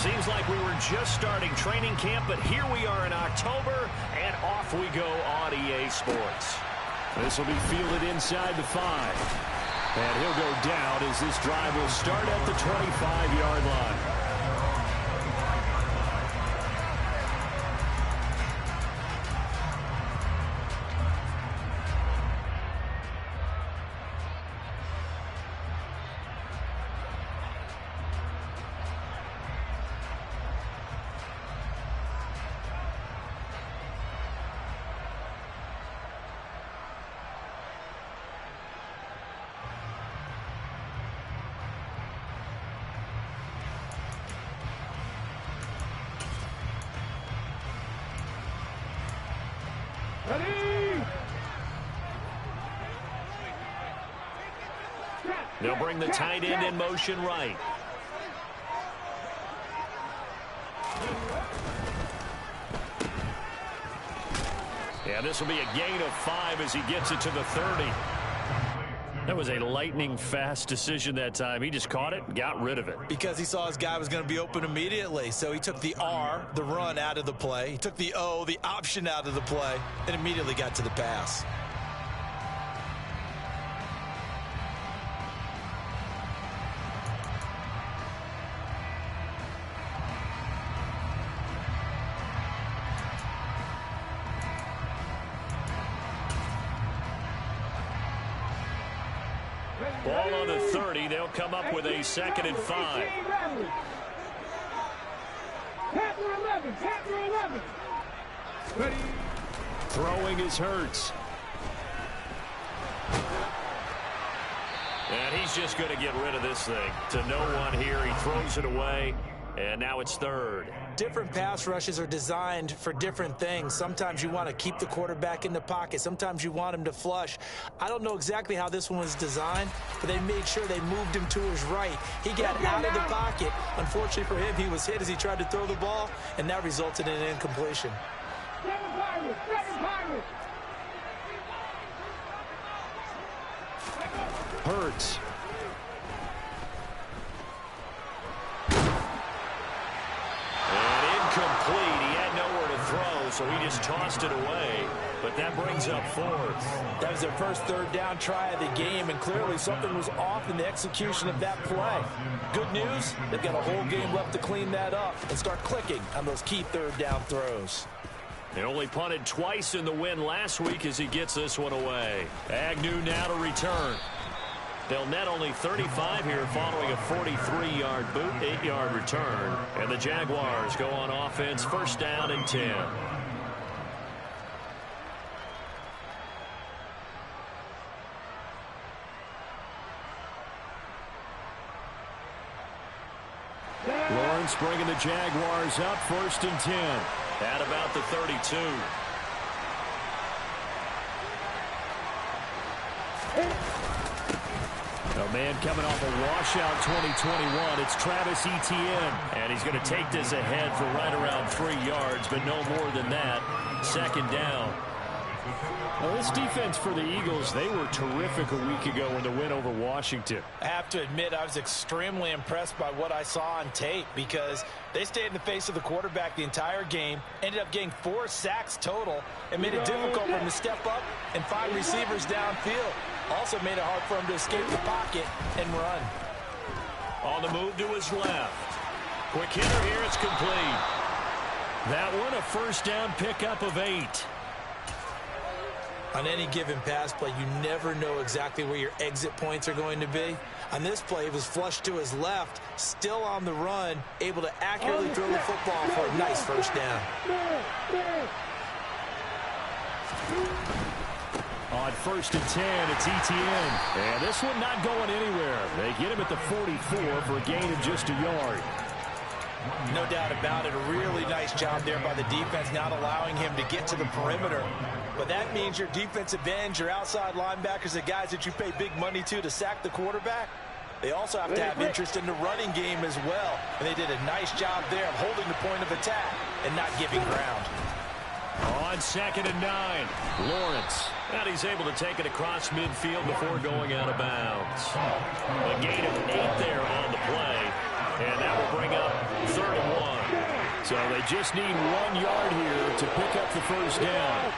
Seems like we were just starting training camp, but here we are in October, and off we go on EA Sports. This will be fielded inside the 5. And he'll go down as this drive will start at the 25-yard line. They'll bring the tight end in motion right. Yeah, this will be a gain of 5 as he gets it to the 30. That was a lightning-fast decision that time. He just caught it and got rid of it. Because he saw his guy was going to be open immediately. So he took the R, the run, out of the play. He took the O, the option, out of the play, and immediately got to the pass. Ball on the 30. They'll come up with a 2nd and 5. Throwing is Hurts. And he's just going to get rid of this thing. To no one here. He throws it away. And now it's 3rd. Different pass rushes are designed for different things. Sometimes you want to keep the quarterback in the pocket. Sometimes you want him to flush. I don't know exactly how this one was designed, but they made sure they moved him to his right. He got out of the pocket. Unfortunately for him, he was hit as he tried to throw the ball, and that resulted in an incompletion. Hurts. Complete. He had nowhere to throw, so he just tossed it away. But that brings up 4th. That was their first 3rd down try of the game, and clearly something was off in the execution of that play. Good news, they've got a whole game left to clean that up and start clicking on those key 3rd down throws. They only punted twice in the win last week as he gets this one away. Agnew now to return. They'll net only 35 here following a 43-yard boot, 8-yard return. And the Jaguars go on offense, 1st down and 10. Lawrence bringing the Jaguars up, 1st and 10. At about the 32. A man coming off a washout 2021. It's Travis Etienne. And he's going to take this ahead for right around 3 yards, but no more than that. 2nd down. Well, this defense for the Eagles, they were terrific a week ago in the win over Washington. I have to admit, I was extremely impressed by what I saw on tape because they stayed in the face of the quarterback the entire game, ended up getting 4 sacks total, and made it difficult for him to step up and find receivers downfield. Also made it hard for him to escape the pocket and run. On the move to his left. Quick hitter here, it's complete. That one, a 1st down pickup of 8. On any given pass play, you never know exactly where your exit points are going to be. On this play, it was flushed to his left, still on the run, able to accurately throw the football for a nice 1st down. On 1st and 10, it's Etienne. And this one not going anywhere. They get him at the 44 for a gain of just a yard. No doubt about it. A really nice job there by the defense, not allowing him to get to the perimeter. But that means your defensive ends, your outside linebackers, the guys that you pay big money to sack the quarterback, they also have to have interest in the running game as well. And they did a nice job there of holding the point of attack and not giving ground. On 2nd and 9, Lawrence. And he's able to take it across midfield before going out of bounds. A gain of 8 there on the play. And that will bring up 3rd and 1. So they just need 1 yard here to pick up the first down.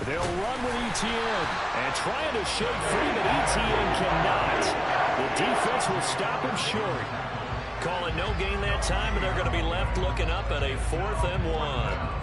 They'll run with Etienne and trying to shake free, but Etienne cannot. The defense will stop him short. Calling no gain that time, and they're going to be left looking up at a 4th and 1.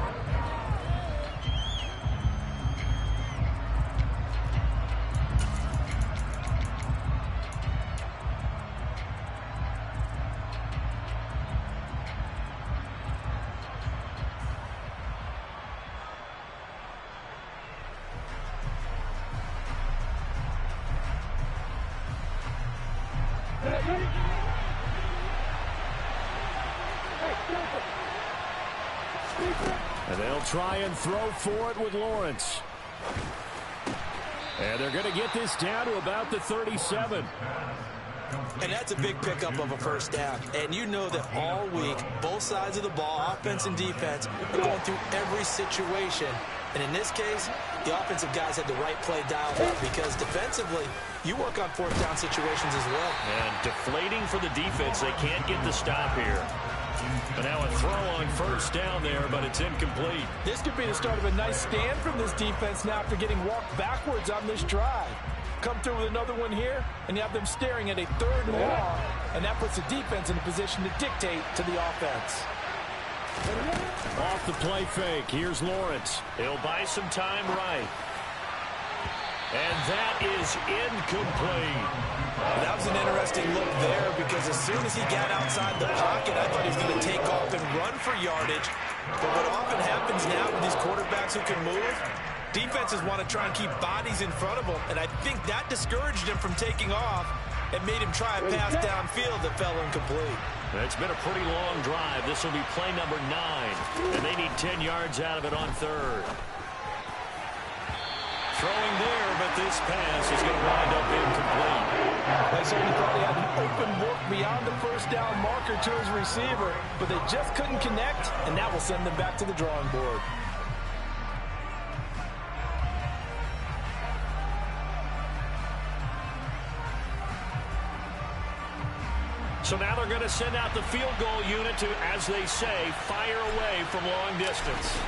And they'll try and throw for it with Lawrence. And they're going to get this down to about the 37. And that's a big pickup of a first down. And you know that all week, both sides of the ball, offense and defense, are going through every situation. And in this case, the offensive guys had the right play dialed up because defensively, you work on 4th down situations as well. And deflating for the defense. They can't get the stop here. But now a throw on first down there, but it's incomplete. This could be the start of a nice stand from this defense now after getting walked backwards on this drive. Come through with another one here, and you have them staring at a 3rd and long, and that puts the defense in a position to dictate to the offense. Off the play fake, here's Lawrence. He'll buy some time right. And that is incomplete. That was an interesting look there because as soon as he got outside the pocket, I thought he was going to take off and run for yardage. But what often happens now with these quarterbacks who can move, defenses want to try and keep bodies in front of them, and I think that discouraged him from taking off and made him try a pass downfield that fell incomplete. It's been a pretty long drive. This will be play number 9, and they need 10 yards out of it on 3rd. Throwing there, but this pass is going to wind up incomplete. They certainly thought he had an open look beyond the first down marker to his receiver, but they just couldn't connect, and that will send them back to the drawing board. So now they're going to send out the field goal unit to, as they say, fire away from long distance.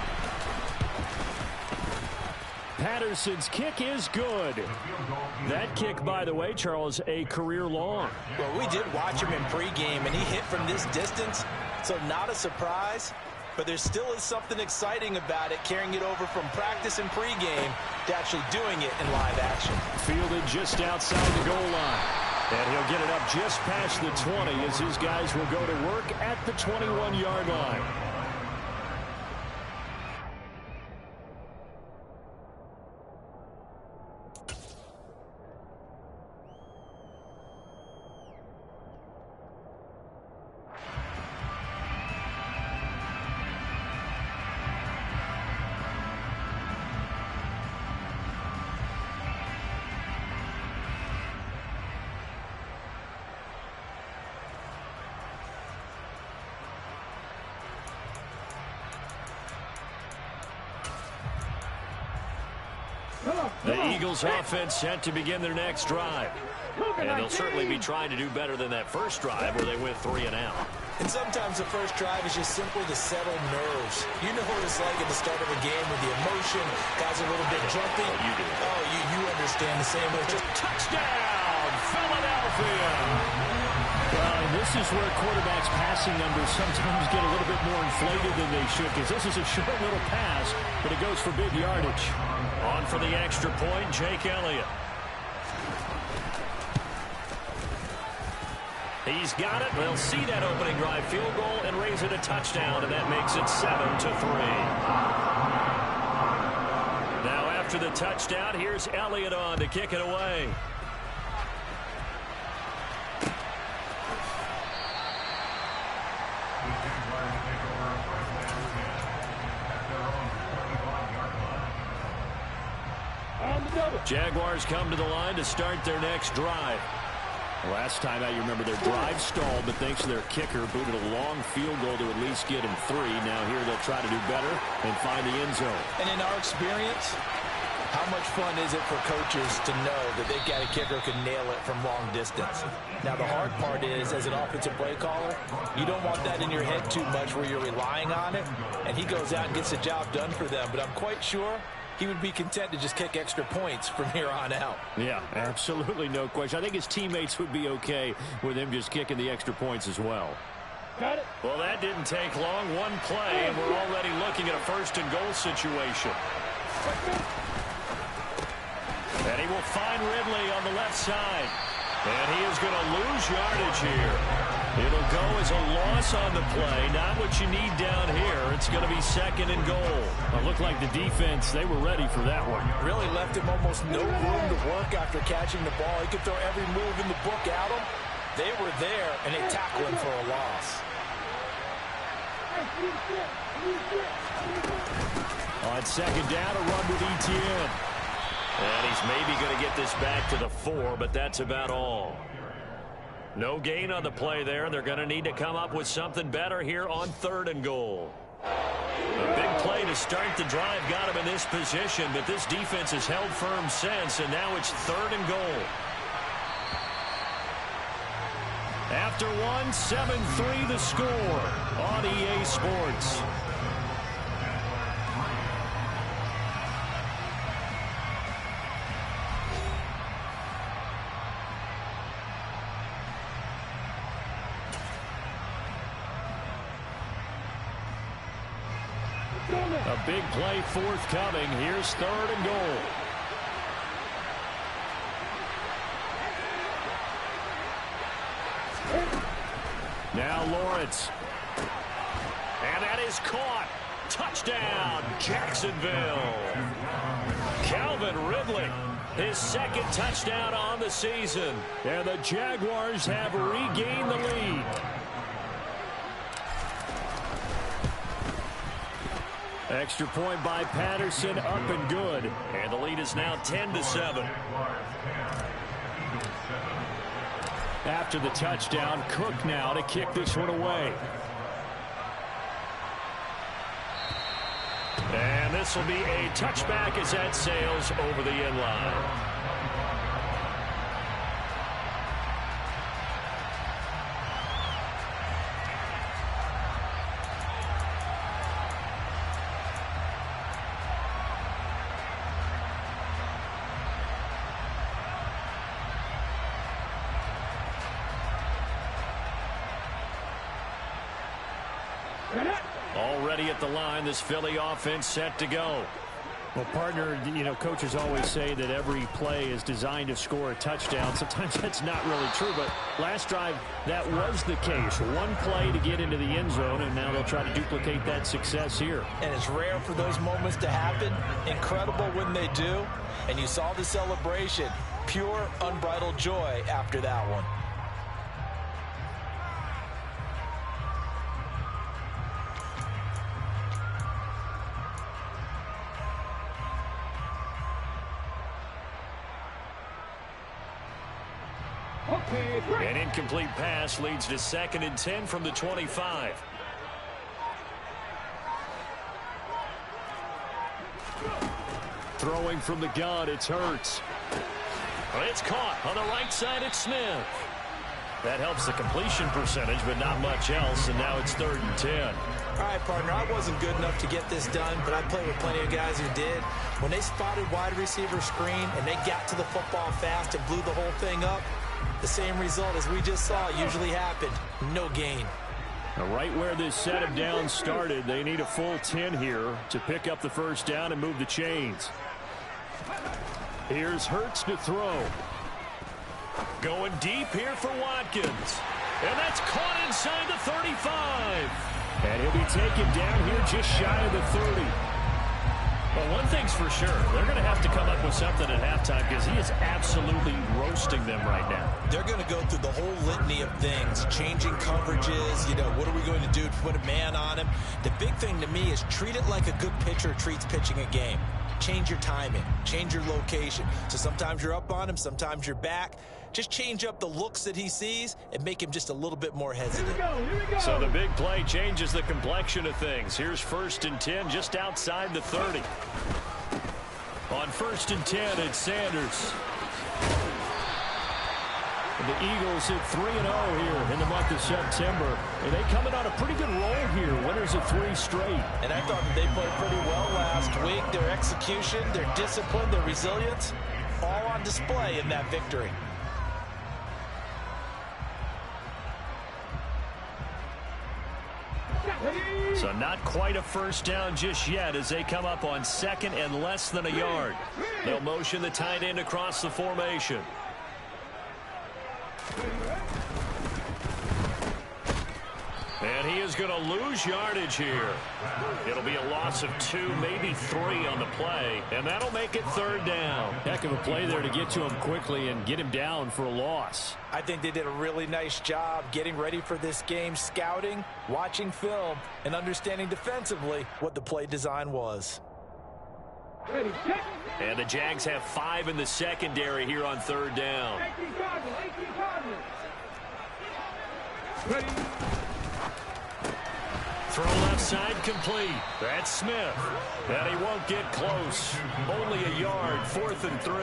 Patterson's kick is good. That kick, by the way, Charles, a career long. Well, we did watch him in pregame, and he hit from this distance, so not a surprise. But there still is something exciting about it, carrying it over from practice and pregame to actually doing it in live action. Fielded just outside the goal line. And he'll get it up just past the 20 as his guys will go to work at the 21-yard line. The Eagles offense set to begin their next drive. And they'll certainly be trying to do better than that first drive where they went 3 and out. And sometimes the first drive is just simply to settle nerves. You know what it's like at the start of a game with the emotion. Guys are a little bit jumpy. Oh, you do. Oh, you understand the same way. Just touchdown, Philadelphia. Well, and this is where quarterbacks' passing numbers sometimes get a little bit more inflated than they should because this is a short little pass, but it goes for big yardage. On for the extra point, Jake Elliott. He's got it. They'll see that opening drive field goal and raise it a touchdown, and that makes it 7-3. Now after the touchdown, here's Elliott on to kick it away. Jaguars come to the line to start their next drive. Last time out, you remember their drive stalled, but thanks to their kicker, booted a long field goal to at least get him 3. Now here they'll try to do better and find the end zone. And in our experience, How much fun is it for coaches to know that they've got a kicker who can nail it from long distance? Now, the hard part is, as an offensive play caller, you don't want that in your head too much where you're relying on it, and he goes out and gets the job done for them. But I'm quite sure he would be content to just kick extra points from here on out. Yeah, absolutely no question. I think his teammates would be okay with him just kicking the extra points as well. Got it. Well, that didn't take long. One play, and we're already looking at a first-and-goal situation. And he will find Ridley on the left side. And he is going to lose yardage here. It'll go as a loss on the play. Not what you need down here. It's going to be second and goal. It looked like the defense, they were ready for that one. Really left him almost no room to work after catching the ball. He could throw every move in the book at him. They were there, and they tackled him for a loss. On second down, a run with Etienne. And he's maybe going to get this back to the 4, but that's about all. No gain on the play there. They're going to need to come up with something better here on third and goal. A big play to start the drive got him in this position, but this defense has held firm since, and now it's third and goal. After one, 7-3 the score on EA Sports. A big play forthcoming. Here's third and goal. Now Lawrence. And that is caught. Touchdown, Jacksonville. Calvin Ridley, his second touchdown on the season. And the Jaguars have regained the lead. Extra point by Patterson, up and good. And the lead is now 10-7. After the touchdown, Cook now to kick this one away. And this will be a touchback as that sails over the end line. Already at the line, this Philly offense set to go. Well, partner, you know, coaches always say that every play is designed to score a touchdown. Sometimes that's not really true, but last drive, that was the case. One play to get into the end zone, and now they'll try to duplicate that success here. And it's rare for those moments to happen. Incredible when they do. And you saw the celebration. Pure, unbridled joy after that one. An incomplete pass leads to 2nd and 10 from the 25. Throwing from the gun, it's Hurts. It's caught on the right side. It's Smith. That helps the completion percentage, but not much else, and now it's 3rd and 10. All right, partner, I wasn't good enough to get this done, but I played with plenty of guys who did. When they spotted wide receiver screen and they got to the football fast and blew the whole thing up, the same result as we just saw usually happened. No gain. Now, right where this set of downs started, they need a full 10 here to pick up the first down and move the chains. Here's Hurts to throw. Going deep here for Watkins. And that's caught inside the 35. And he'll be taken down here just shy of the 30. Well, one thing's for sure. They're going to have to come up with something at halftime because he is absolutely roasting them right now. They're going to go through the whole litany of things, changing coverages, you know, what are we going to do to put a man on him? The big thing to me is treat it like a good pitcher treats pitching a game. Change your timing, change your location. So sometimes you're up on him, sometimes you're back. Just change up the looks that he sees and make him just a little bit more hesitant. Here we go. So the big play changes the complexion of things. Here's 1st and 10 just outside the 30. On 1st and 10, it's Sanders. The Eagles hit 3-0 here in the month of September. And they coming on a pretty good roll here. Winners of 3 straight. And I thought that they played pretty well last week. Their execution, their discipline, their resilience, all on display in that victory. So not quite a first down just yet as they come up on 2nd and less than a yard. They'll motion the tight end across the formation. And he is going to lose yardage here. It'll be a loss of 2, maybe 3 on the play, and that'll make it 3rd down. Heck of a play there to get to him quickly and get him down for a loss. I think they did a really nice job getting ready for this game, scouting, watching film, and understanding defensively what the play design was. And the Jags have 5 in the secondary here on 3rd down. Throw left side complete. That's Smith. And he won't get close. Only a yard, 4th and 3.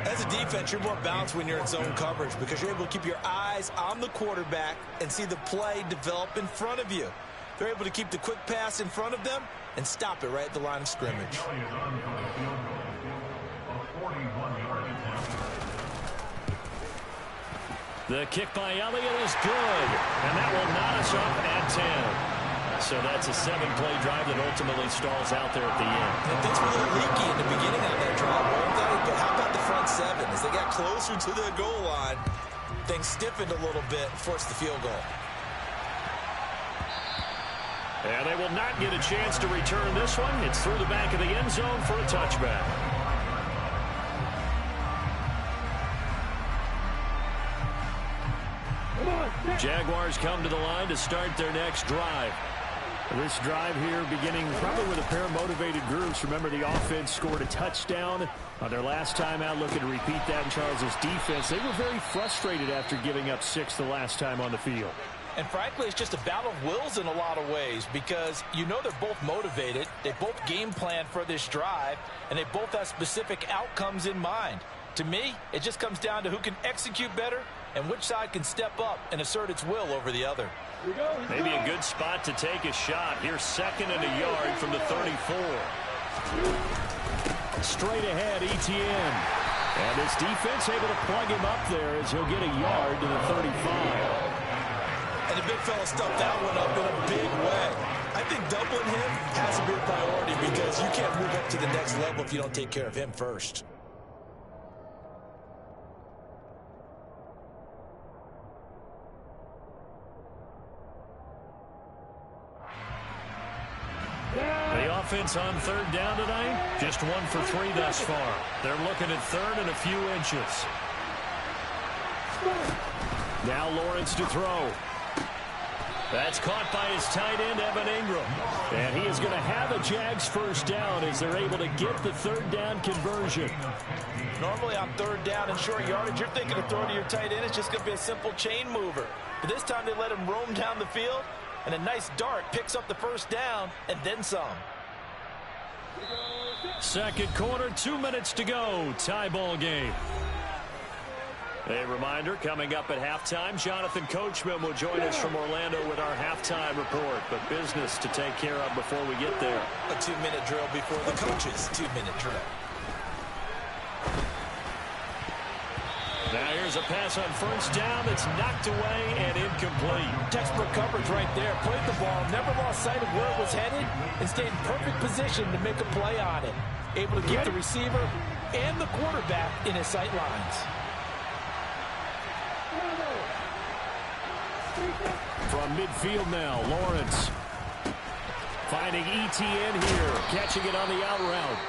As a defense, you're more balanced when you're in zone coverage because you're able to keep your eyes on the quarterback and see the play develop in front of you. They're able to keep the quick pass in front of them and stop it right at the line of scrimmage. The kick by Elliott is good, and that will knot us up at 10. So that's a 7-play drive that ultimately stalls out there at the end. And things were a little leaky in the beginning of that drive, weren't they? But how about the front 7? As they got closer to the goal line, things stiffened a little bit, forced the field goal. And they will not get a chance to return this one. It's through the back of the end zone for a touchback. Jaguars come to the line to start their next drive. This drive here beginning probably with a pair of motivated groups. Remember, the offense scored a touchdown on their last time out. Looking to repeat that in Charles's defense. They were very frustrated after giving up 6 the last time on the field. And frankly, it's just a battle of wills in a lot of ways because you know they're both motivated. They both game plan for this drive, and they both have specific outcomes in mind. To me, it just comes down to who can execute better and which side can step up and assert its will over the other. Maybe a good spot to take a shot. Here's 2nd and a yard from the 34. Straight ahead, Etienne. And his defense able to plug him up there as he'll get a yard to the 35. And the big fella stuffed that one up in a big way. I think doubling him has to be a priority because you can't move up to the next level if you don't take care of him first. The offense on 3rd down tonight, just 1 for 3 thus far. They're looking at 3rd and a few inches. Now Lawrence to throw. That's caught by his tight end, Evan Ingram. And he is going to have a Jags first down as they're able to get the 3rd down conversion. Normally on 3rd down and short yardage, you're thinking of throwing to your tight end. It's just going to be a simple chain mover. But this time they let him roam down the field, and a nice dart picks up the first down and then some. 2nd quarter, 2 minutes to go. Tie ball game. A reminder, coming up at halftime, Jonathan Coachman will join us from Orlando with our halftime report. But business to take care of before we get there. A 2-minute drill before the coach's 2-minute drill. Now here's a pass on first down that's knocked away and incomplete. Textbook coverage right there. Played the ball, never lost sight of where it was headed, and stayed in perfect position to make a play on it. Able to keep the receiver and the quarterback in his sight lines. From midfield now, Lawrence finding Etienne here, catching it on the out route.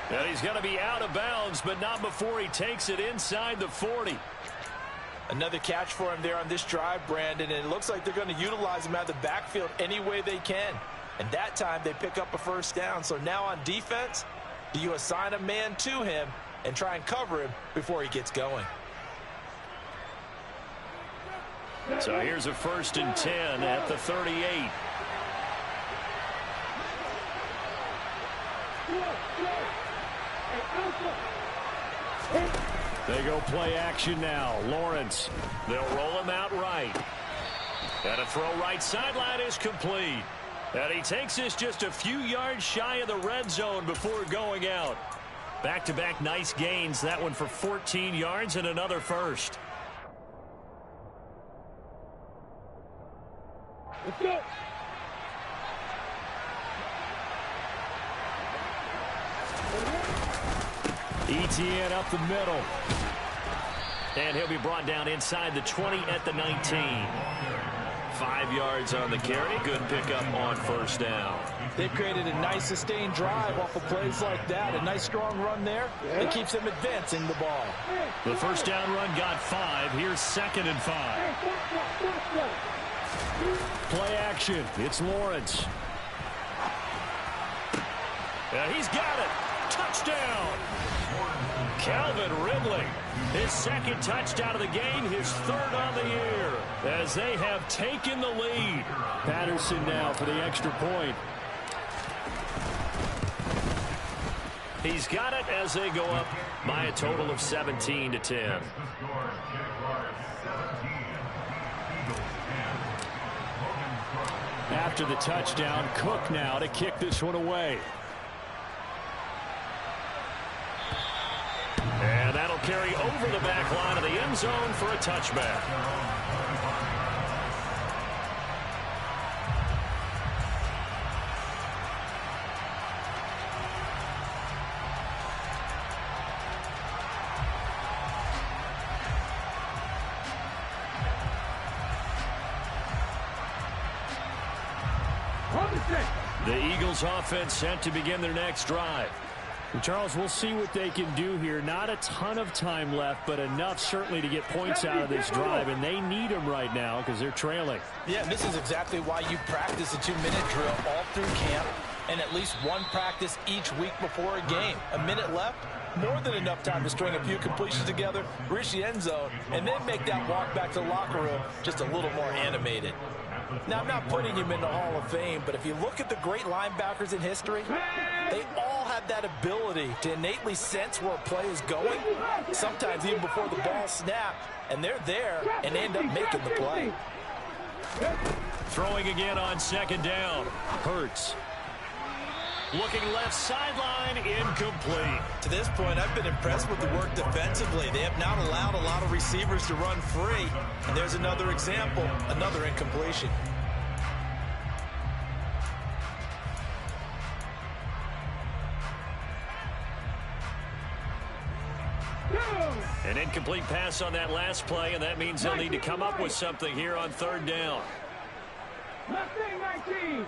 And he's going to be out of bounds, but not before he takes it inside the 40. Another catch for him there on this drive, Brandon, and it looks like they're going to utilize him out of the backfield any way they can. And that time they pick up a first down. So now on defense, do you assign a man to him and try and cover him before he gets going? So here's a 1st and 10 at the 38. They go play action now. Lawrence. They'll roll him out right. And a throw right sideline is complete. And he takes this just a few yards shy of the red zone before going out. Back-to-back nice gains. That one for 14 yards and another first. Let's go. Etienne up the middle. And he'll be brought down inside the 20 at the 19. 5 yards on the carry. Good pickup on first down. They've created a nice sustained drive off of plays like that. A nice strong run there that keeps them advancing the ball. The first down run got 5. Here's 2nd and 5. Play action. It's Lawrence. And he's got it. Touchdown. Calvin Ridley. His 2nd touchdown of the game. His 3rd on the year. As they have taken the lead. Patterson now for the extra point. He's got it as they go up by a total of 17-10. After the touchdown, Cook now to kick this one away. And that'll carry over the back line of the end zone for a touchback. The Eagles offense set to begin their next drive. And Charles, we'll see what they can do here. Not a ton of time left, but enough certainly to get points out of this drive, and they need them right now because they're trailing. Yeah, and this is exactly why you practice a 2-minute drill all through camp and at least one practice each week before a game. A minute left, more than enough time to string a few completions together, reach the end zone, and then make that walk back to the locker room just a little more animated. Now, I'm not putting him in the Hall of Fame, but if you look at the great linebackers in history, they all have that ability to innately sense where a play is going, sometimes even before the ball snapped, and they're there and end up making the play. Throwing again on 2nd down. Hurts. Looking left sideline, incomplete. To this point, I've been impressed with the work defensively. They have not allowed a lot of receivers to run free. And there's another example, another incompletion. An incomplete pass on that last play, and that means they'll need to come up with something here on 3rd down. Left thing, 19.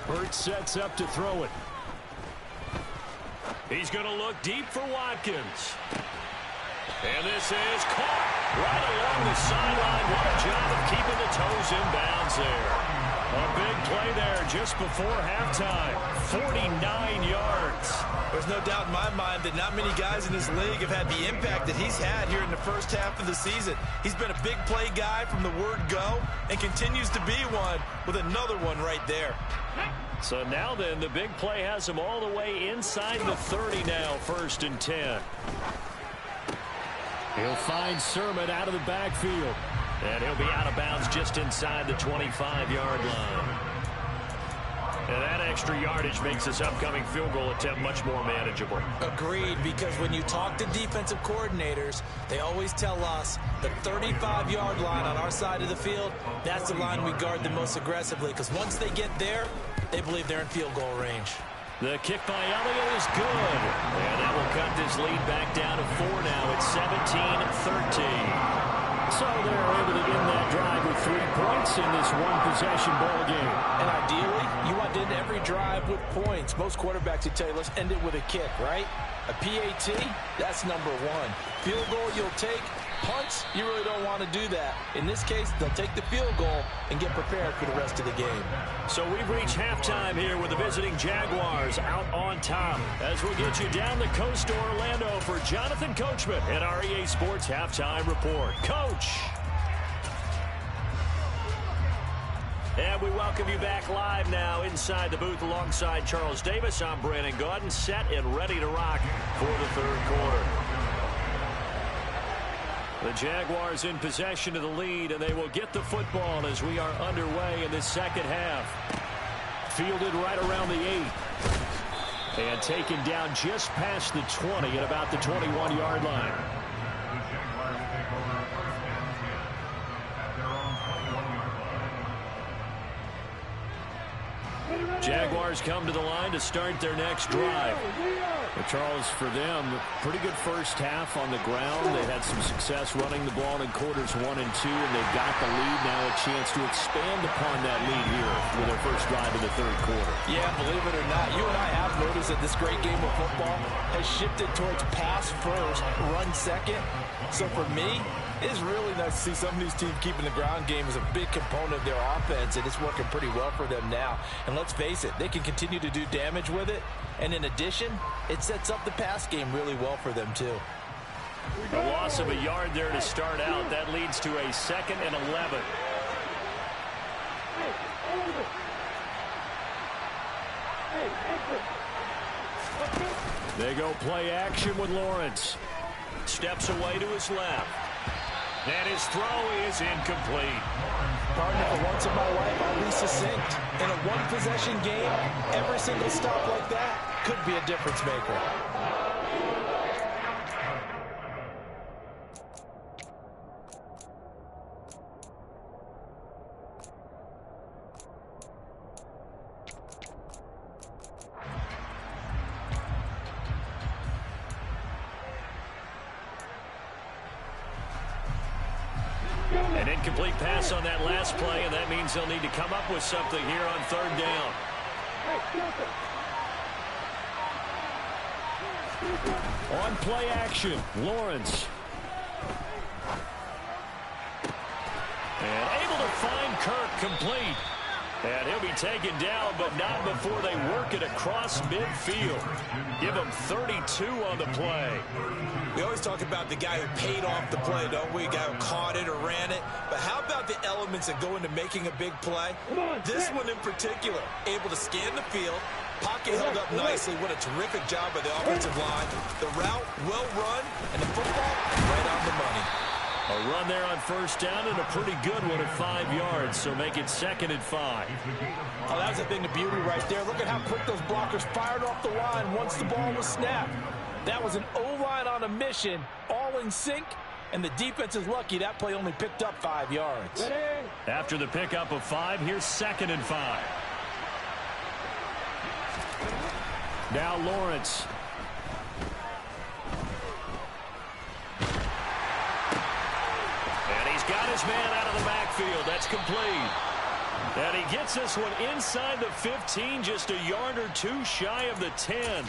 Hurts sets up to throw it. He's going to look deep for Watkins. And this is caught right along the sideline. What a job of keeping the toes in bounds there. A big play there just before halftime. 49 yards. There's no doubt in my mind that not many guys in this league have had the impact that he's had here in the first half of the season. He's been a big play guy from the word go and continues to be one with another one right there. So now then, the big play has him all the way inside the 30 now, 1st and 10. He'll find Sermon out of the backfield. And he'll be out of bounds just inside the 25-yard line. And that extra yardage makes this upcoming field goal attempt much more manageable. Agreed, because when you talk to defensive coordinators, they always tell us the 35-yard line on our side of the field, that's the line we guard the most aggressively, because once they get there, they believe they're in field goal range. The kick by Elliott is good. And that will cut this lead back down to 4 now. It's 17-13. So they're able to end that drive with 3 points in this one-possession ball game. And ideally, you want to end every drive with points. Most quarterbacks would tell you, let's end it with a kick, right? A PAT, that's number 1. Field goal you'll take. Punts, you really don't want to do that. In this case, they'll take the field goal and get prepared for the rest of the game. So we've reached halftime here with the visiting Jaguars out on top. As we'll get you down the coast to Orlando for Jonathan Coachman at our EA Sports Halftime Report. Coach! And we welcome you back live now inside the booth alongside Charles Davis. I'm Brandon Gaudin, set and ready to rock for the third quarter. The Jaguars in possession of the lead, and they will get the football as we are underway in this second half. Fielded right around the 8. And taken down just past the 20 at about the 21-yard line. Jaguars come to the line to start their next drive. Well, Charles, for them, pretty good first half on the ground. They had some success running the ball in quarters 1 and 2, and they've got the lead now, a chance to expand upon that lead here with their first drive of the third quarter. Yeah, believe it or not, you and I have noticed that this great game of football has shifted towards pass first, run second. So for me, it's really nice to see some of these teams keeping the ground game as a big component of their offense, and it's working pretty well for them now. And let's face it, they can continue to do damage with it. And in addition, it sets up the pass game really well for them, too. A loss of a yard there to start out. That leads to a 2nd and 11. They go play action with Lawrence. Steps away to his left. And his throw is incomplete. Partner, for once in my life, I'll be succinct. In a one-possession game, every single stop like that could be a difference maker. An incomplete pass on that last play, and that means they'll need to come up with something here on third down. On play action, Lawrence. And able to find Kirk complete. And he'll be taken down, but not before they work it across midfield. Give him 32 on the play. We always talk about the guy who paid off the play, don't we? A guy who caught it or ran it. But how about the elements that go into making a big play? This one in particular, able to scan the field. Pocket held up nicely. What a terrific job by the offensive line. The route, well run, and the football right on the money. A run there on first down and a pretty good one at 5 yards, so make it 2nd and 5. Oh, that was a thing of beauty right there. Look at how quick those blockers fired off the line once the ball was snapped. That was an O-line on a mission, all in sync, and the defense is lucky that play only picked up 5 yards. After the pickup of 5, here's 2nd and 5. Now Lawrence. And he's got his man out of the backfield. That's complete. And he gets this one inside the 15, just a yard or two shy of the 10.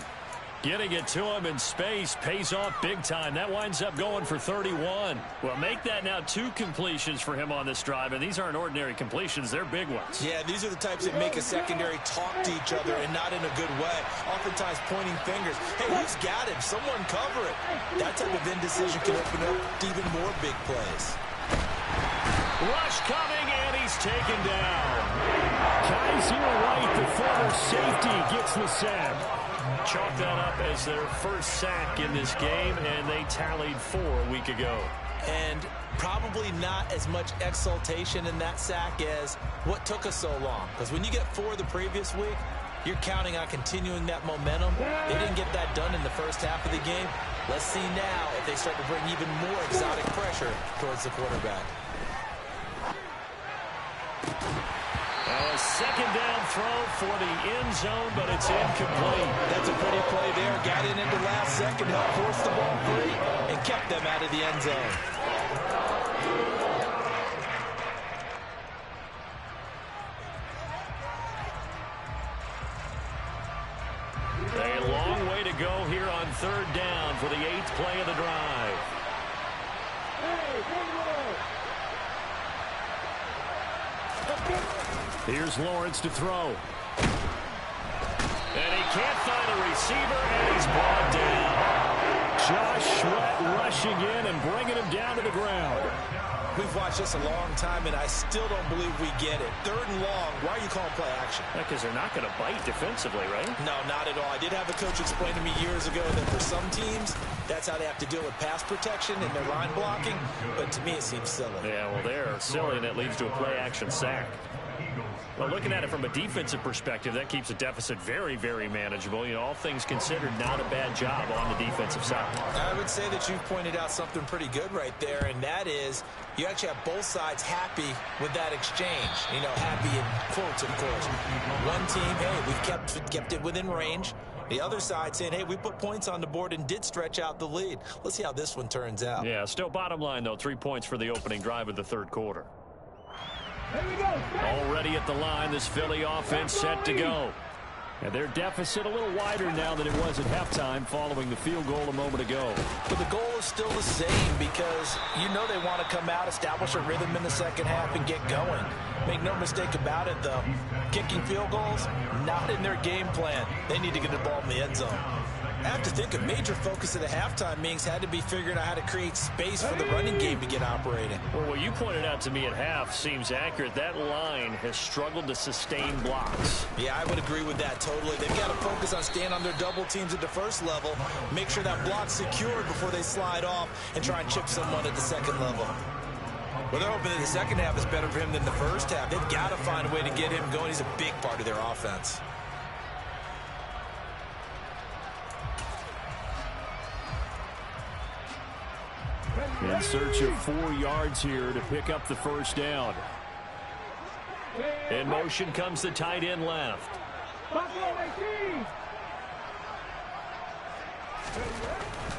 Getting it to him in space pays off big time. That winds up going for 31. Well, make that now 2 completions for him on this drive, and these aren't ordinary completions. They're big ones. Yeah, these are the types that make a secondary talk to each other and not in a good way. Oftentimes pointing fingers. Hey, who's got him? Someone cover it. That type of indecision can open up to even more big plays. Rush coming, and he's taken down. Kaiser White, the former safety, gets the sack. Chalk that up as their first sack in this game, and they tallied 4 a week ago. And probably not as much exultation in that sack as what took us so long. Because when you get 4 the previous week, you're counting on continuing that momentum. They didn't get that done in the first half of the game. Let's see now if they start to bring even more exotic pressure towards the quarterback. Now a second down throw for the end zone, but it's incomplete. That's a pretty play there. Got in at the last second, helped force the ball free, and kept them out of the end zone. A long way to go here on third down for the 8th play of the drive. Here's Lawrence to throw. And he can't find a receiver, and he's brought down. Josh Sweat rushing in and bringing him down to the ground. We've watched this a long time, and I still don't believe we get it. 3rd and long. Why are you calling play action? Because they're not going to bite defensively, right? No, not at all. I did have a coach explain to me years ago that for some teams, that's how they have to deal with pass protection and their line blocking. But to me, it seems silly. Yeah, well, they're silly, and it leads to a play action sack. Well, looking at it from a defensive perspective, that keeps a deficit very, very manageable. You know, all things considered, not a bad job on the defensive side. I would say that you've pointed out something pretty good right there, and that is you actually have both sides happy with that exchange. You know, happy in quotes, of course. One team, hey, we've kept it within range. The other side saying, hey, we put points on the board and did stretch out the lead. Let's see how this one turns out. Yeah, still bottom line, though, 3 points for the opening drive of the 3rd quarter. Already at the line, this Philly offense set to go. And their deficit a little wider now than it was at halftime following the field goal a moment ago. But the goal is still the same because you know they want to come out, establish a rhythm in the second half, and get going. Make no mistake about it, though. Kicking field goals, not in their game plan. They need to get the ball in the end zone. I have to think a major focus of the halftime meetings had to be figuring out how to create space for the running game to get operating. Well, what you pointed out to me at half seems accurate. That line has struggled to sustain blocks. Yeah, I would agree with that totally. They've got to focus on staying on their double teams at the first level, make sure that block's secured before they slide off and try and chip someone at the second level. Well, they're hoping that the second half is better for him than the first half. They've got to find a way to get him going. He's a big part of their offense. In search of 4 yards here to pick up the first down. In motion comes the tight end left.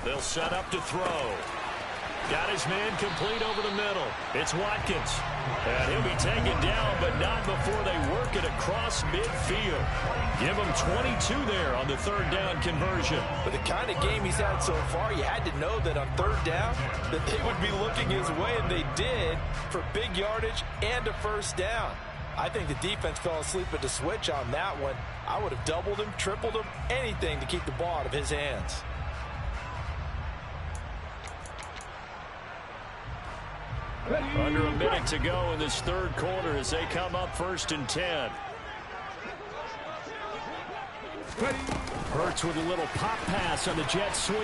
They'll set up to throw. Got his man complete over the middle. It's Watkins. And he'll be taken down, but not before they work it across midfield. Give him 22 there on the 3rd down conversion. But the kind of game he's had so far, you had to know that on 3rd down, that they would be looking his way, and they did, for big yardage and a first down. I think the defense fell asleep at the switch on that one. I would have doubled him, tripled him, anything to keep the ball out of his hands. Under a minute to go in this 3rd quarter as they come up 1st and 10. Hurts with a little pop pass on the jet sweep.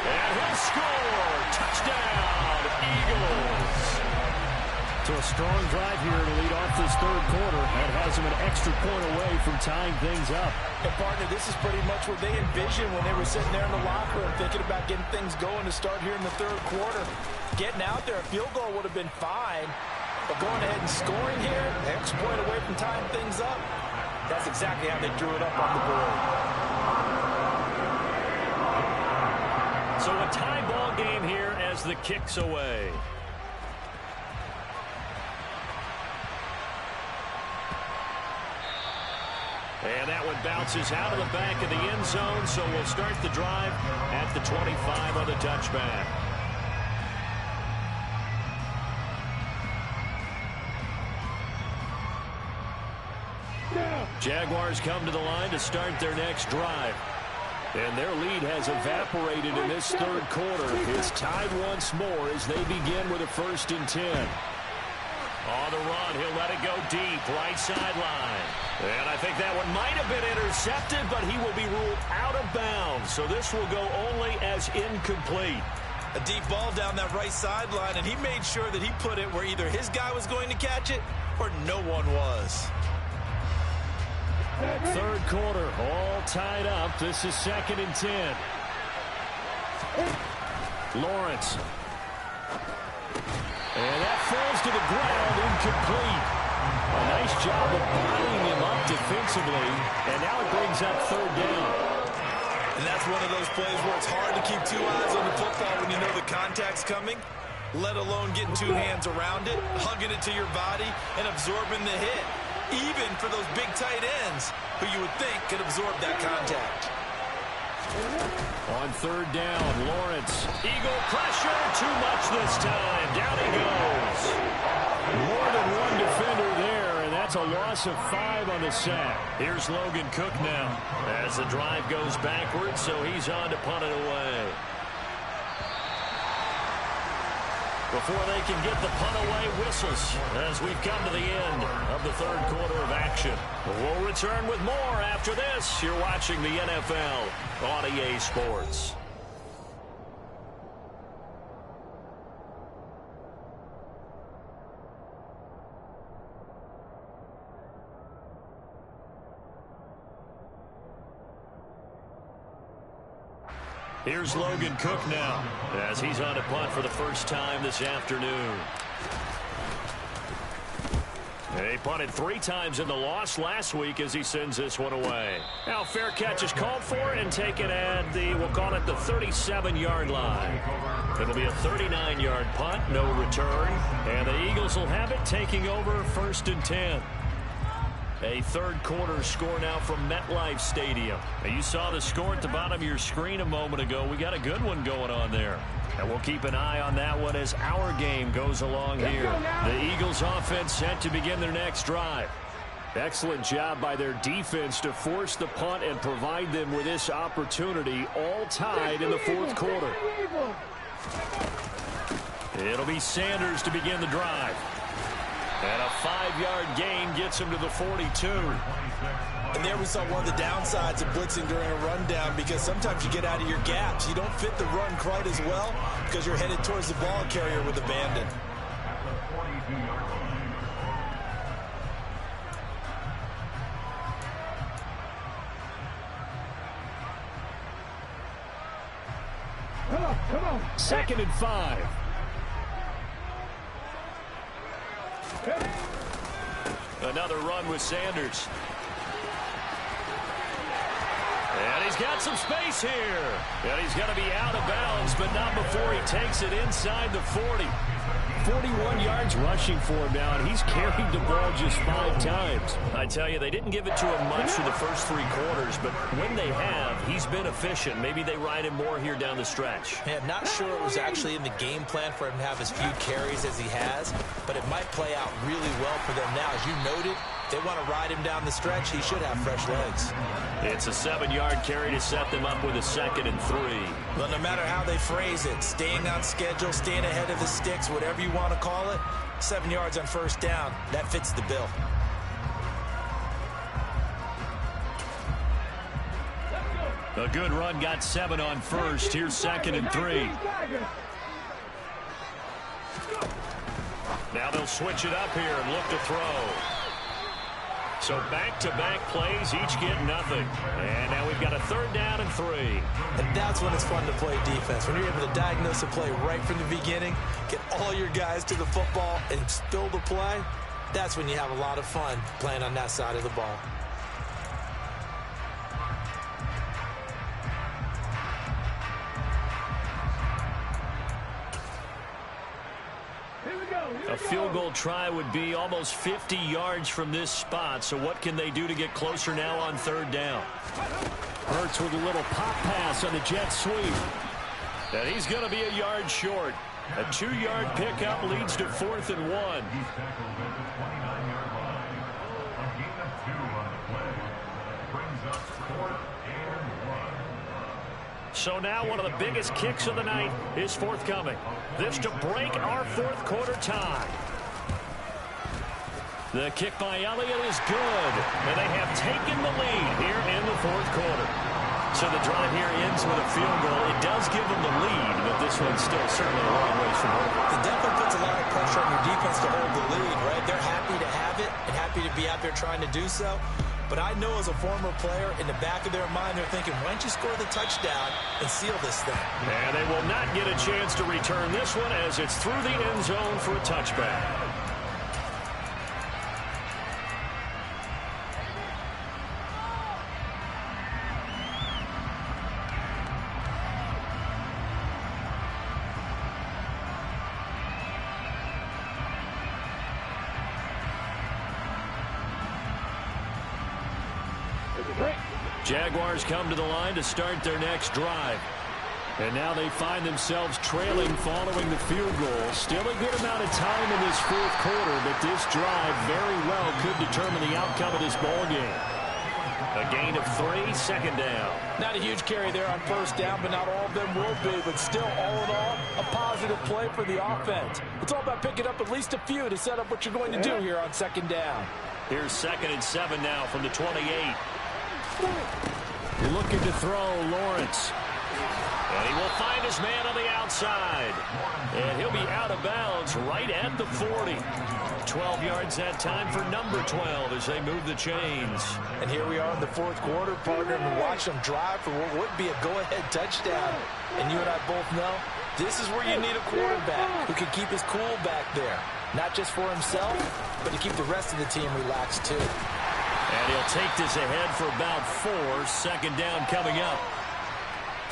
And he'll score. Touchdown, Eagles. So a strong drive here to lead off this 3rd quarter. That has them an extra point away from tying things up. And partner, this is pretty much what they envisioned when they were sitting there in the locker room thinking about getting things going to start here in the 3rd quarter. Getting out there, a field goal would have been fine. But going ahead and scoring here, extra point away from tying things up, that's exactly how they drew it up on the board. So a tie ball game here as the kick's away. And that one bounces out of the back of the end zone, so we'll start the drive at the 25 on the touchback. Jaguars come to the line to start their next drive. And their lead has evaporated in this 3rd quarter. It's tied once more as they begin with a 1st and 10. On the run, he'll let it go deep, right sideline. And I think that one might have been intercepted, but he will be ruled out of bounds. So this will go only as incomplete. A deep ball down that right sideline, and he made sure that he put it where either his guy was going to catch it or no one was. 3rd quarter, all tied up. This is 2nd and 10. Lawrence. And that falls to the ground, incomplete. A nice job of bodying him up defensively, and now it brings up 3rd down. And that's one of those plays where it's hard to keep 2 eyes on the football when you know the contact's coming, let alone getting 2 hands around it, hugging it to your body, and absorbing the hit, even for those big tight ends who you would think could absorb that contact. On 3rd down, Lawrence. Eagle pressure, too much this time. Down he goes. More than one defender there, and that That's a loss of 5 on the sack. Here's Logan Cook now as the drive goes backwards, so he's on to punt it away. Before they can get the punt away, whistles as we've come to the end of the third quarter of action. We'll return with more after this. You're watching the NFL on EA Sports. Here's Logan Cook now as he's on a punt for the first time this afternoon. He punted 3 times in the loss last week as he sends this one away. Now fair catch is called for and taken at we'll call it the 37-yard line. It'll be a 39-yard punt, no return. And the Eagles will have it taking over 1st and 10. A third quarter score now from MetLife Stadium. Now you saw the score at the bottom of your screen a moment ago. We got a good one going on there. And we'll keep an eye on that one as our game goes along here. The Eagles offense set to begin their next drive. Excellent job by their defense to force the punt and provide them with this opportunity, all tied in the fourth quarter. It'll be Sanders to begin the drive. And a 5-yard gain gets him to the 42. And there we saw one of the downsides of blitzing during a rundown, because sometimes you get out of your gaps. You don't fit the run quite as well because you're headed towards the ball carrier with abandon. Come on. 2nd and 5. Another run with Sanders. And he's got some space here. And he's going to be out of bounds, but not before he takes it inside the 40. 41 yards rushing for him now, and he's carried the ball just 5 times. I tell you, they didn't give it to him much for the first 3 quarters, but when they have, he's been efficient. Maybe they ride him more here down the stretch. Yeah, not sure it was actually in the game plan for him to have as few carries as he has, but it might play out really well for them now. As you noted, they want to ride him down the stretch. He should have fresh legs. It's a 7-yard carry to set them up with a 2nd and 3. Well, no matter how they phrase it, staying on schedule, staying ahead of the sticks, whatever you want to call it, 7 yards on first down, that fits the bill. A good run got 7 on first. Here's 2nd and 3. Now they'll switch it up here and look to throw. So back-to-back plays, each get nothing. And now we've got a 3rd down and 3. And that's when it's fun to play defense. When you're able to diagnose a play right from the beginning, get all your guys to the football, and spill the play, that's when you have a lot of fun playing on that side of the ball. A field goal try would be almost 50 yards from this spot. So what can they do to get closer now on 3rd down? Hurts with a little pop pass on the jet sweep. And he's going to be a yard short. A 2-yard pickup leads to 4th and 1. So now one of the biggest kicks of the night is forthcoming. This to break our fourth quarter tie. The kick by Elliott is good. And they have taken the lead here in the fourth quarter. So the drive here ends with a field goal. It does give them the lead, but this one's still certainly a long ways from over. It definitely puts a lot of pressure on your defense to hold the lead, right? They're happy to have it and happy to be out there trying to do so. But I know as a former player, in the back of their mind, they're thinking, why don't you score the touchdown and seal this thing? And they will not get a chance to return this one as it's through the end zone for a touchback. Jaguars come to the line to start their next drive. And now they find themselves trailing following the field goal. Still a good amount of time in this fourth quarter, but this drive very well could determine the outcome of this ball game. A gain of 3, second down. Not a huge carry there on first down, but not all of them will be. But still, all in all, a positive play for the offense. It's all about picking up at least a few to set up what you're going to do here on second down. Here's 2nd and 7 now from the 28. Looking to throw, Lawrence. And he will find his man on the outside. And he'll be out of bounds right at the 40. 12 yards that time for number 12 as they move the chains. And here we are in the fourth quarter, partner, and watch them drive for what would be a go-ahead touchdown. And you and I both know this is where you need a quarterback who can keep his cool back there. Not just for himself, but to keep the rest of the team relaxed too. And he'll take this ahead for about 4. Second down coming up.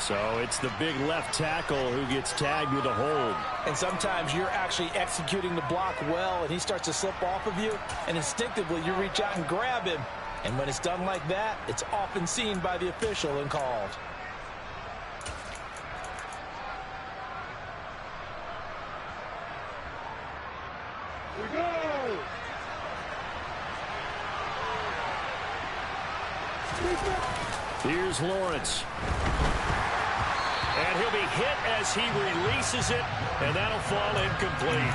So it's the big left tackle who gets tagged with a hold. And sometimes you're actually executing the block well, and he starts to slip off of you, and instinctively you reach out and grab him. And when it's done like that, it's often seen by the official and called. We go! Here's Lawrence. And he'll be hit as he releases it, and that'll fall incomplete.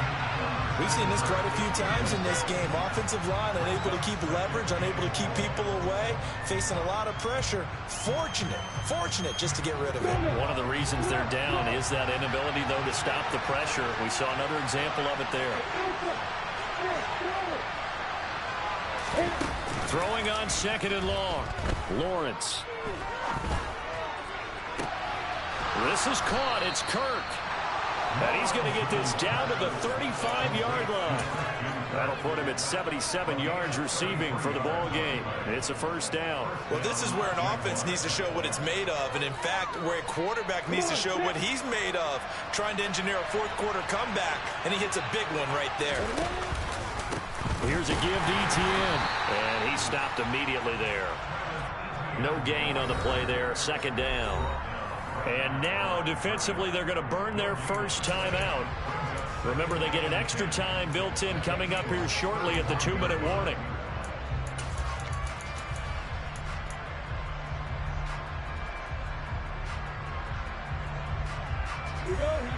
We've seen this quite a few times in this game. Offensive line unable to keep leverage, unable to keep people away, facing a lot of pressure. Fortunate just to get rid of it. One of the reasons they're down is that inability, though, to stop the pressure. We saw another example of it there. Throwing on 2nd and long. Lawrence. This is caught. It's Kirk. And he's going to get this down to the 35-yard line. That'll put him at 77 yards receiving for the ball game. It's a first down. Well, this is where an offense needs to show what it's made of, and in fact, where a quarterback needs to show what he's made of, trying to engineer a fourth quarter comeback, and he hits a big one right there. Here's a give to Etienne. And he stopped immediately there. No gain on the play there. Second down. And now, defensively, they're going to burn their first time out. Remember, they get an extra time built in coming up here shortly at the 2-minute warning.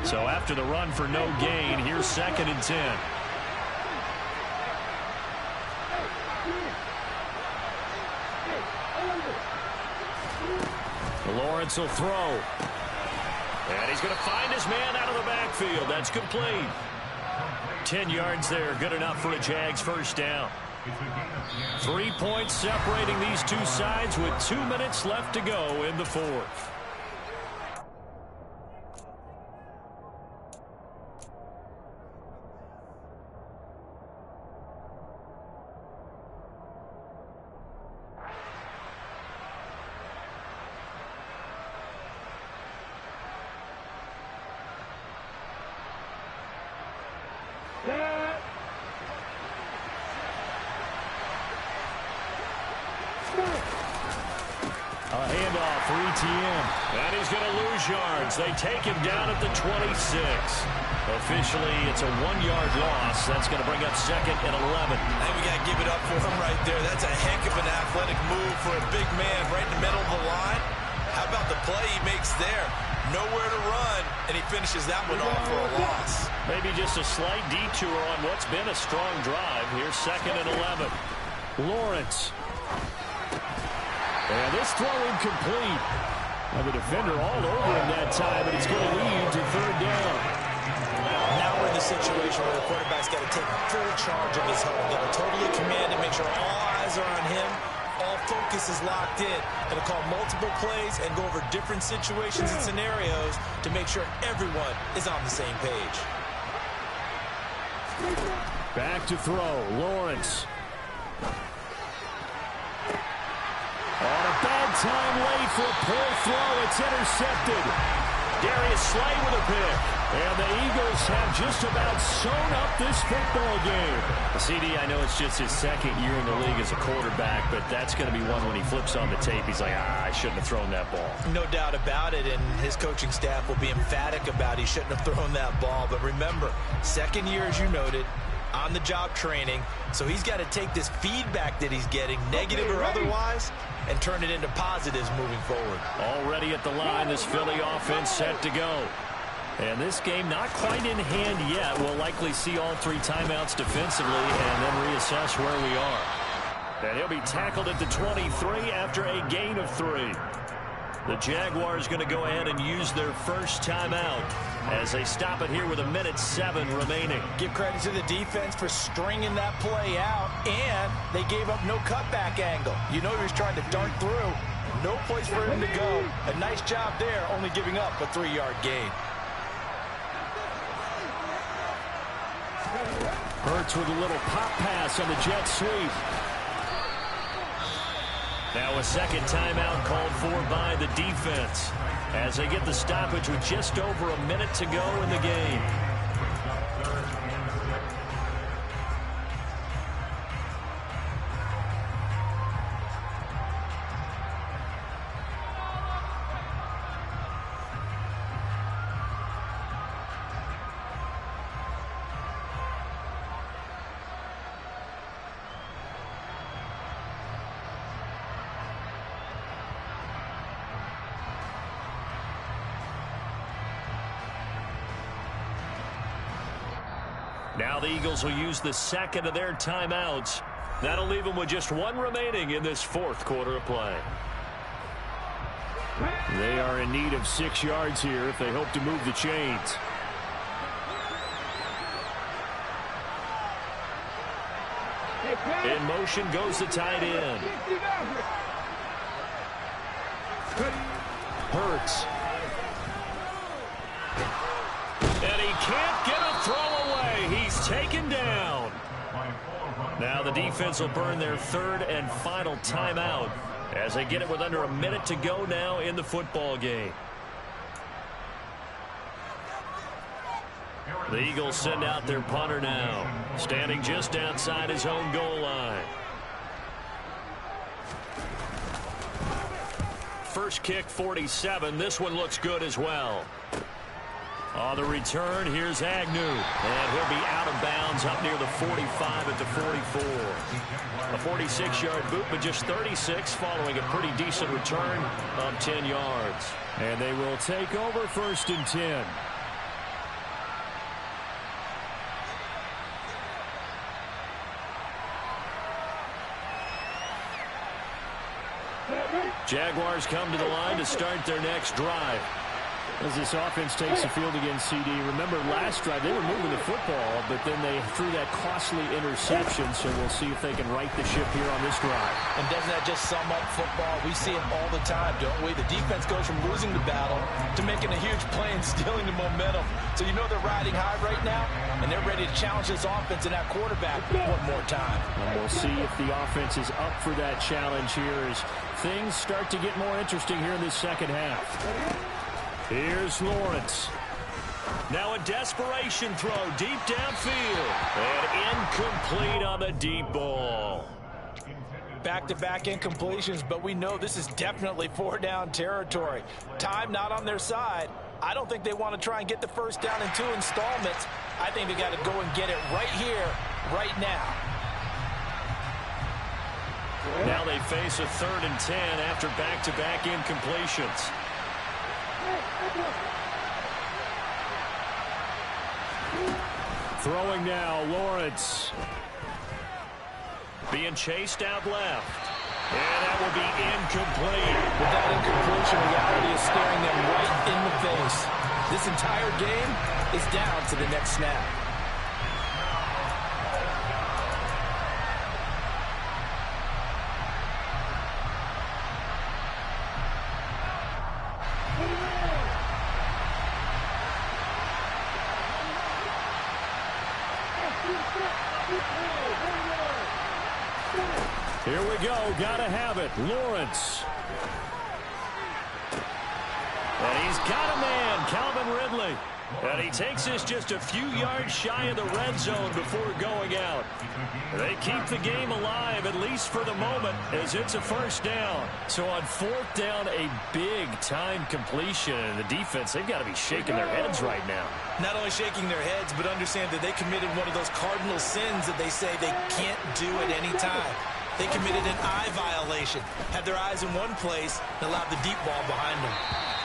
So after the run for no gain, here's 2nd and 10. Lawrence will throw. And he's going to find his man out of the backfield. That's complete. 10 yards there, good enough for a Jags first down. 3 points separating these two sides with 2 minutes left to go in the fourth. A handoff for Etienne. And he's going to lose yards. They take him down at the 26. Officially, it's a 1-yard loss. That's going to bring up 2nd and 11. I think we got to give it up for him right there. That's a heck of an athletic move for a big man right in the middle of the line. How about the play he makes there? Nowhere to run, and he finishes that one off for a loss. Maybe just a slight detour on what's been a strong drive. Here's 2nd and 11. Lawrence. And this throw incomplete. And the defender all over him that time, and it's going to lead to 3rd down. Now we're in the situation where the quarterback's got to take full charge of his home. Got to totally command and make sure all eyes are on him. All focus is locked in. Going to call multiple plays and go over different situations and scenarios to make sure everyone is on the same page. Back to throw. Lawrence. On a bad time late for a poor throw. It's intercepted. Darius Slay with a pick. And the Eagles have just about sewn up this football game. CD, I know it's just his second year in the league as a quarterback, but that's going to be one when he flips on the tape. He's like, I shouldn't have thrown that ball. No doubt about it, and his coaching staff will be emphatic about he shouldn't have thrown that ball. But remember, second year, as you noted, on-the-job training, so he's got to take this feedback that he's getting, negative or otherwise, and turn it into positives moving forward. Already at the line, this Philly offense set to go. And this game not quite in hand yet. We'll likely see all three timeouts defensively and then reassess where we are. And he'll be tackled at the 23 after a gain of 3. The Jaguars going to go ahead and use their first timeout as they stop it here with 1:07 remaining. Give credit to the defense for stringing that play out, and they gave up no cutback angle. You know he was trying to dart through. No place for him to go. A nice job there, only giving up a 3-yard gain. Hurts with a little pop pass on the jet sweep. Now a second timeout called for by the defense as they get the stoppage with just over a minute to go in the game. Now the Eagles will use the second of their timeouts. That'll leave them with just one remaining in this fourth quarter of play. They are in need of 6 yards here if they hope to move the chains. In motion goes the tight end. Hurts. And he can't get a throw away. He's taken down. Now the defense will burn their third and final timeout as they get it with under a minute to go now in the football game. The Eagles send out their punter now, standing just outside his own goal line. First kick, 47. This one looks good as well. On the return, here's Agnew. And he'll be out of bounds up near the 45 at the 44. A 46-yard boot, but just 36 following a pretty decent return of 10 yards. And they will take over first and 10. Jaguars come to the line to start their next drive. As this offense takes the field against CD, remember last drive they were moving the football, but then they threw that costly interception, so we'll see if they can right the ship here on this drive. And doesn't that just sum up football? We see it all the time, don't we? The defense goes from losing the battle to making a huge play and stealing the momentum. So you know they're riding high right now, and they're ready to challenge this offense and that quarterback one more time. And we'll see if the offense is up for that challenge here as things start to get more interesting here in this second half. Here's Lawrence. Now a desperation throw deep downfield. And incomplete on the deep ball. Back-to-back incompletions, but we know this is definitely 4-down territory. Time not on their side. I don't think they want to try and get the first down in 2 installments. I think they got to go and get it right here, right now. Now they face a 3rd and 10 after back-to-back incompletions. Throwing now, Lawrence. Being chased out left. And that will be incomplete. With that incompletion, reality is staring them right in the face. This entire game is down to the next snap. Here we go. Gotta have it. Lawrence. And he's got a man, Calvin Ridley. And he takes this just a few yards shy of the red zone before going out. They keep the game alive, at least for the moment, as it's a first down. So on fourth down, a big-time completion. And the defense, they've got to be shaking their heads right now. Not only shaking their heads, but understand that they committed one of those cardinal sins that they say they can't do at any time. They committed an eye violation, had their eyes in one place, and allowed the deep ball behind them.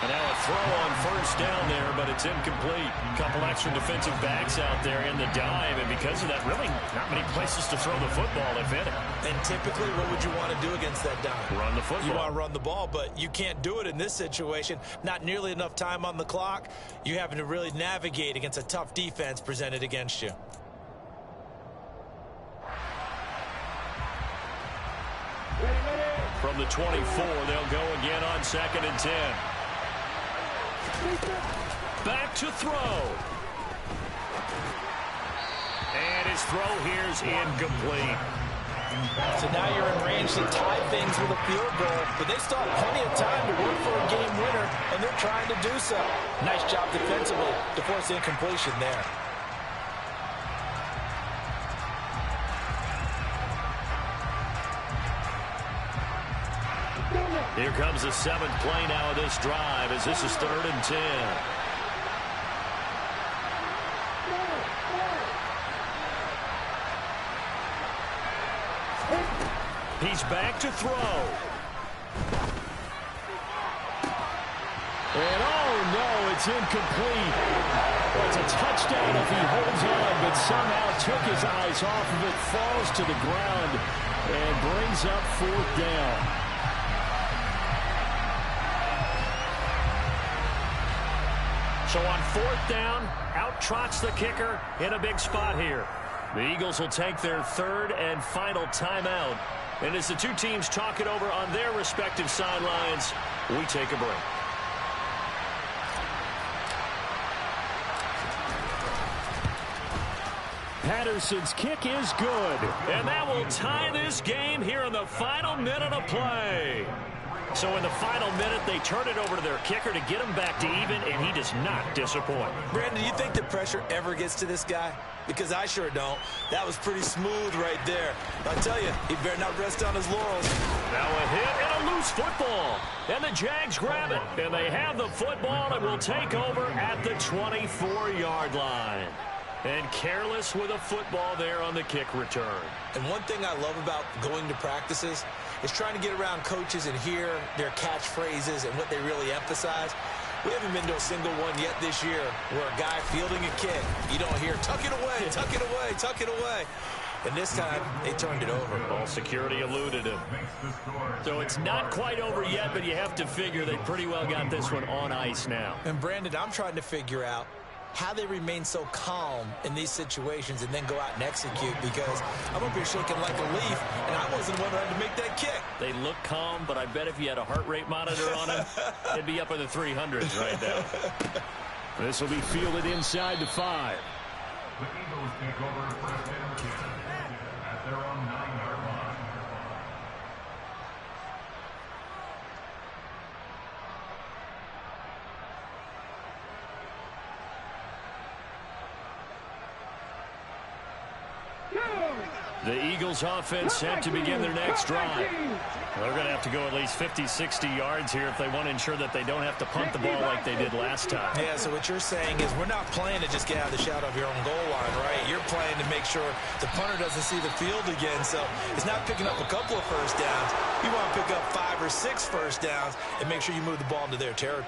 And now a throw on first down there, but it's incomplete. A couple extra defensive backs out there in the dime, and because of that, really not many places to throw the football, if any. And typically, what would you want to do against that dime? Run the football. You want to run the ball, but you can't do it in this situation. Not nearly enough time on the clock. You're having to really navigate against a tough defense presented against you. From the 24, they'll go again on 2nd and 10. Back to throw. And his throw here's incomplete. So now you're in range to tie things with a field goal, but they still have plenty of time to work for a game winner, and they're trying to do so. Nice job defensively to force the incompletion there. Here comes the 7th play now of this drive, as this is 3rd and 10. He's back to throw. And oh no, it's incomplete. Well, it's a touchdown if he holds on, but somehow took his eyes off of it, falls to the ground, and brings up 4th down. So on 4th down, out trots the kicker in a big spot here. The Eagles will take their 3rd and final timeout. And as the two teams talk it over on their respective sidelines, we take a break. Patterson's kick is good. And that will tie this game here in the final minute of play. So in the final minute, they turn it over to their kicker to get him back to even, and he does not disappoint. Brandon, do you think the pressure ever gets to this guy? Because I sure don't. That was pretty smooth right there. I tell you, he better not rest on his laurels. Now a hit and a loose football. And the Jags grab it. And they have the football and will take over at the 24-yard line. And careless with a football there on the kick return. And one thing I love about going to practices is trying to get around coaches and hear their catchphrases and what they really emphasize. We haven't been to a single one yet this year where a guy fielding a kick, you don't hear, tuck it away, tuck it away, tuck it away. And this time, they turned it over. Ball security eluded him. So it's not quite over yet, but you have to figure they pretty well got this one on ice now. And Brandon, I'm trying to figure out how they remain so calm in these situations and then go out and execute, because I'm up here shaking like a leaf, and I wasn't the one who had to make that kick. They look calm, but I bet if you had a heart rate monitor on him, it'd be up in the 300s right now. This will be fielded inside the 5. The Eagles take over first and 10 at their own 9-yard line. The Eagles offense set to begin their next drive. They're going to have to go at least 50, 60 yards here if they want to ensure that they don't have to punt the ball like they did last time. Yeah, so what you're saying is we're not playing to just get out of the shadow of your own goal line, right? You're playing to make sure the punter doesn't see the field again. So it's not picking up a couple of first downs. You want to pick up 5 or 6 first downs and make sure you move the ball into their territory.